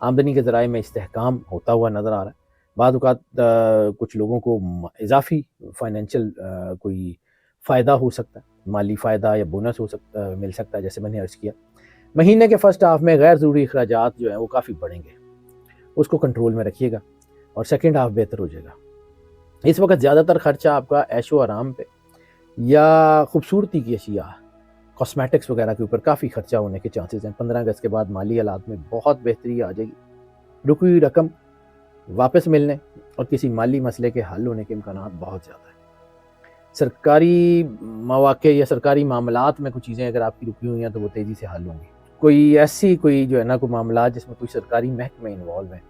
آمدنی کے ذرائع میں استحکام ہوتا ہوا نظر آ رہا ہے. بعض اوقات کچھ لوگوں کو اضافی فائنینشیل کوئی فائدہ ہو سکتا ہے، مالی فائدہ یا بونس مل سکتا ہے. جیسے میں نے عرض کیا، مہینے کے فرسٹ ہاف میں غیر ضروری اخراجات جو ہیں وہ کافی بڑھیں گے، اس کو کنٹرول میں رکھیے گا اور سیکنڈ ہاف بہتر ہو جائے گا. اس وقت زیادہ تر خرچہ آپ کا عیش و آرام پہ یا خوبصورتی کی اشیاء، کاسمیٹکس وغیرہ کے اوپر کافی خرچہ ہونے کے چانسز ہیں. 15 اگست کے بعد مالی حالات میں بہت بہتری آ جائے گی. رکی ہوئی رقم واپس ملنے اور کسی مالی مسئلے کے حل ہونے کے امکانات بہت زیادہ ہیں. سرکاری مواقع یا سرکاری معاملات میں کچھ چیزیں اگر آپ کی رکی ہوئی ہیں تو وہ تیزی سے حل ہوں گی. کوئی ایسی کوئی جو ہے نا کوئی معاملات جس میں کوئی سرکاری محکمے انوالو ہیں،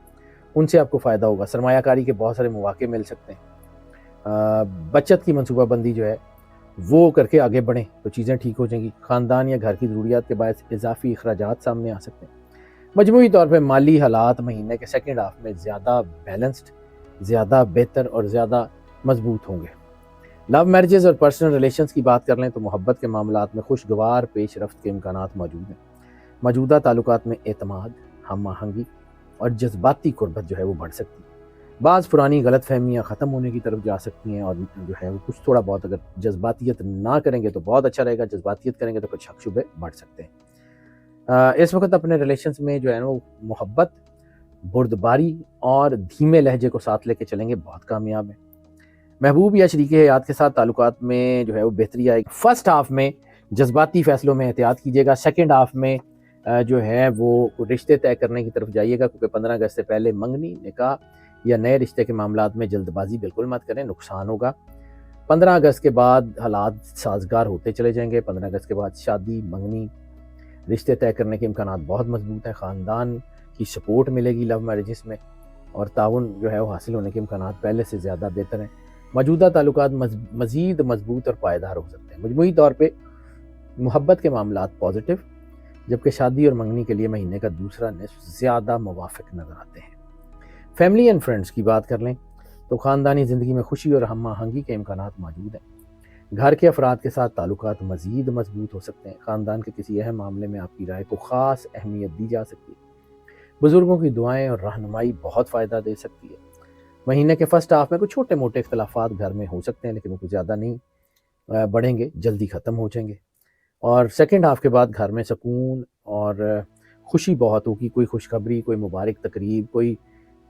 ان سے آپ کو فائدہ ہوگا. سرمایہ کاری کے بہت سارے مواقع مل سکتے ہیں. بچت کی منصوبہ بندی جو ہے وہ کر کے آگے بڑھیں تو چیزیں ٹھیک ہو جائیں گی. خاندان یا گھر کی ضروریات کے باعث اضافی اخراجات سامنے آ سکتے ہیں. مجموعی طور پہ مالی حالات مہینے کے سیکنڈ ہاف میں زیادہ بیلنسڈ، زیادہ بہتر اور زیادہ مضبوط ہوں گے. لو میرجز اور پرسنل ریلیشنز کی بات کر لیں تو محبت کے معاملات میں خوشگوار پیش رفت کے امکانات موجود ہیں. موجودہ تعلقات میں اعتماد، ہم آہنگی اور جذباتی قربت جو ہے وہ بڑھ سکتی ہے. بعض پرانی غلط فہمیاں ختم ہونے کی طرف جا سکتی ہیں اور جو ہے وہ کچھ تھوڑا بہت اگر جذباتیت نہ کریں گے تو بہت اچھا رہے گا، جذباتیت کریں گے تو کچھ شک شبے بڑھ سکتے ہیں. اس وقت اپنے ریلیشنز میں جو ہے نا وہ محبت، بردباری اور دھیمے لہجے کو ساتھ لے کے چلیں گے، بہت کامیاب ہیں. محبوب یا شریک حیات کے ساتھ تعلقات میں جو ہے وہ بہتری آئے گی. فرسٹ ہاف میں جذباتی فیصلوں میں احتیاط کیجیے گا. سیکنڈ ہاف میں جو ہے وہ رشتے طے کرنے کی طرف جائیے گا، کیونکہ 15 اگست سے پہلے منگنی، نکاح یا نئے رشتے کے معاملات میں جلد بازی بالکل مت کریں، نقصان ہوگا. 15 اگست کے بعد حالات سازگار ہوتے چلے جائیں گے. 15 اگست کے بعد شادی، منگنی، رشتے طے کرنے کے امکانات بہت مضبوط ہیں. خاندان کی سپورٹ ملے گی لو میرجز میں اور تعاون جو ہے وہ حاصل ہونے کے امکانات پہلے سے زیادہ بہتر ہیں. موجودہ تعلقات مزید مضبوط اور پائیدار ہو سکتے ہیں. مجموعی طور پہ محبت کے معاملات پازیٹیو، جبکہ شادی اور منگنی کے لیے مہینے کا دوسرا نصف زیادہ موافق نظر آتے ہیں. فیملی اینڈ فرینڈز کی بات کر لیں تو خاندانی زندگی میں خوشی اور ہم آہنگی کے امکانات موجود ہیں. گھر کے افراد کے ساتھ تعلقات مزید مضبوط ہو سکتے ہیں. خاندان کے کسی اہم معاملے میں آپ کی رائے کو خاص اہمیت دی جا سکتی ہے. بزرگوں کی دعائیں اور رہنمائی بہت فائدہ دے سکتی ہے. مہینے کے فرسٹ ہاف میں کچھ چھوٹے موٹے اختلافات گھر میں ہو سکتے ہیں، لیکن وہ کچھ زیادہ نہیں بڑھیں گے، جلدی ختم ہو جائیں گے. اور سیکنڈ ہاف کے بعد گھر میں سکون اور خوشی بہت ہوگی. کوئی خوشخبری، کوئی مبارک تقریب،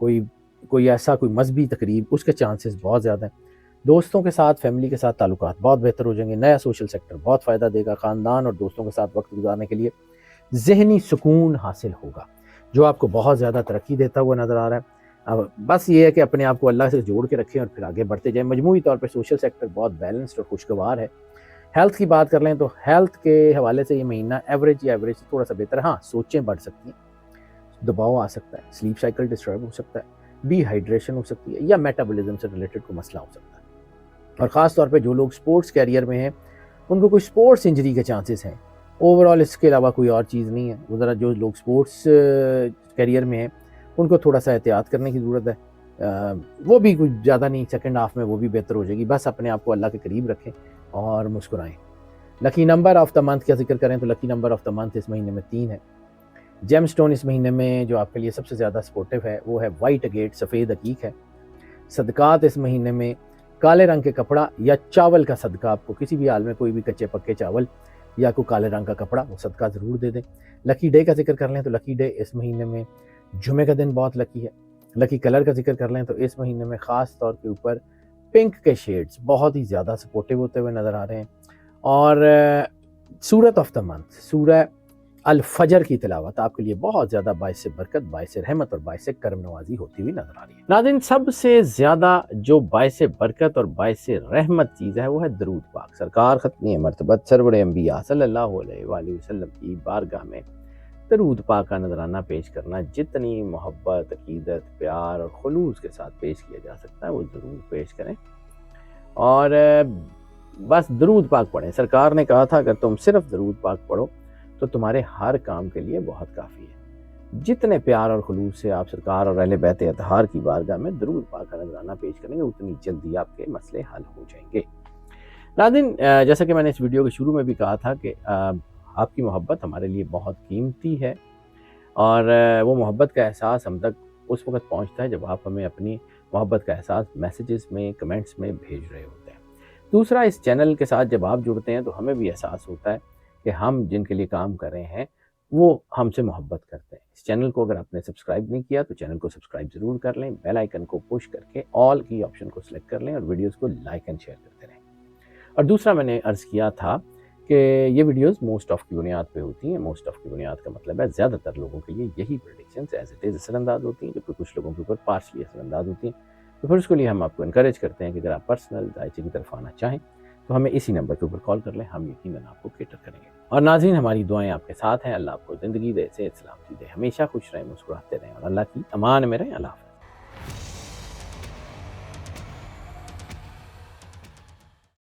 کوئی ایسا کوئی مذہبی تقریب، اس کے چانسز بہت زیادہ ہیں. دوستوں کے ساتھ، فیملی کے ساتھ تعلقات بہت بہتر ہو جائیں گے. نیا سوشل سیکٹر بہت فائدہ دے گا. خاندان اور دوستوں کے ساتھ وقت گزارنے کے لیے ذہنی سکون حاصل ہوگا، جو آپ کو بہت زیادہ ترقی دیتا ہوا نظر آ رہا ہے. اب بس یہ ہے کہ اپنے آپ کو اللہ سے جوڑ کے رکھیں اور پھر آگے بڑھتے جائیں. مجموعی طور پہ سوشل سیکٹر بہت بیلنسڈ اور خوشگوار ہے. ہیلتھ کی بات کر لیں تو ہیلتھ کے حوالے سے یہ مہینہ ایوریج سے تھوڑا سا بہتر ہے. ہاں، سوچیں بڑھ سکتی ہیں، دباؤ آ سکتا ہے، سلیپ سائیکل ڈسٹرب ہو سکتا ہے، ڈی ہائیڈریشن ہو سکتی ہے، یا میٹابولزم سے ریلیٹڈ کوئی مسئلہ ہو سکتا ہے. اور خاص طور پہ جو لوگ سپورٹس کیریئر میں ہیں ان کو کوئی سپورٹس انجری کے چانسز ہیں. اوورال اس کے علاوہ کوئی اور چیز نہیں ہے. وہ ذرا جو لوگ سپورٹس کیریئر میں ہیں ان کو تھوڑا سا احتیاط کرنے کی ضرورت ہے. وہ بھی کچھ زیادہ نہیں، سیکنڈ ہاف میں وہ بھی بہتر ہو جائے گی. بس اپنے آپ کو اللہ کے قریب رکھیں اور مسکرائیں. لکی نمبر آف دا منتھ کا ذکر کریں تو لکی نمبر آف دا منتھ اس مہینے میں 3 ہے. جیم سٹون اس مہینے میں جو آپ کے لیے سب سے زیادہ سپورٹیو ہے وہ ہے وائٹ اگیٹ، سفید عقیق ہے. صدقات اس مہینے میں کالے رنگ کے کپڑا یا چاول کا صدقہ، آپ کو کسی بھی حال میں کوئی بھی کچے پکے چاول یا کوئی کالے رنگ کا کپڑا وہ صدقہ ضرور دے دیں. لکی ڈے کا ذکر کر لیں تو لکی ڈے اس مہینے میں جمعے کا دن بہت لکی ہے. لکی کلر کا ذکر کر لیں تو اس مہینے میں خاص طور کے اوپر پنک کے شیڈز بہت ہی زیادہ سپورٹیو ہوتے ہوئے نظر آ رہے ہیں. اور سورت آف دا منتھ سورہ الفجر کی تلاوت آپ کے لیے بہت زیادہ باعث برکت، باعث رحمت اور باعث کرم نوازی ہوتی ہوئی نظر آ رہی ہے. ناظرین، سب سے زیادہ جو باعث برکت اور باعث رحمت چیز ہے وہ ہے درود پاک. سرکار ختمی مرتبت سرور انبیاء صلی اللہ علیہ وآلہ وسلم کی بارگاہ میں درود پاک کا نذرانہ پیش کرنا جتنی محبت، عقیدت، پیار اور خلوص کے ساتھ پیش کیا جا سکتا ہے وہ ضرور پیش کریں. اور بس درود پاک پڑھیں. سرکار نے کہا تھا اگر تم صرف درود پاک پڑھو تو تمہارے ہر کام کے لیے بہت کافی ہے. جتنے پیار اور خلوص سے آپ سرکار اور اہل بیت اطہار کی بارگاہ میں درود پاک کا نذرانہ پیش کریں گے اتنی جلدی آپ کے مسئلے حل ہو جائیں گے. ناظرین، جیسا کہ میں نے اس ویڈیو کے شروع میں بھی کہا تھا کہ آپ کی محبت ہمارے لیے بہت قیمتی ہے اور وہ محبت کا احساس ہم تک اس وقت پہنچتا ہے جب آپ ہمیں اپنی محبت کا احساس میسیجز میں، کمنٹس میں بھیج رہے ہوتے ہیں۔ دوسرا، اس چینل کے ساتھ جب آپ جڑتے ہیں تو ہمیں بھی احساس ہوتا ہے کہ ہم جن کے لیے کام کر رہے ہیں وہ ہم سے محبت کرتے ہیں۔ اس چینل کو اگر آپ نے سبسکرائب نہیں کیا تو چینل کو سبسکرائب ضرور کر لیں، بیل آئیکن کو پش کر کے آل کی آپشن کو سلیکٹ کر لیں اور ویڈیوز کو لائک اینڈ شیئر کرتے رہیں۔ اور دوسرا، میں نے عرض کیا تھا کہ یہ ویڈیوز موسٹ آف کی بنیاد پہ ہوتی ہیں۔ موسٹ آف کی بنیاد کا مطلب ہے زیادہ تر لوگوں کے لیے یہی پریڈکشنز ایز اٹ از اثر انداز ہوتی ہیں، جبکہ کچھ لوگوں کے اوپر پارشلی اثر انداز ہوتی ہیں۔ تو پھر اس کے لیے ہم آپ کو انکریج کرتے ہیں کہ اگر آپ پرسنل ذائچے کی طرف آنا چاہیں تو ہمیں اسی نمبر کے اوپر کال کر لیں، ہم یقیناً آپ کو کیٹر کریں گے۔ اور ناظرین، ہماری دعائیں آپ کے ساتھ ہیں۔ اللہ آپ کو زندگی دے، صحت سلامتی دے، ہمیشہ خوش رہیں، مسکراتے رہیں اور اللہ کی امان میں رہیں۔ اللہ حافظ۔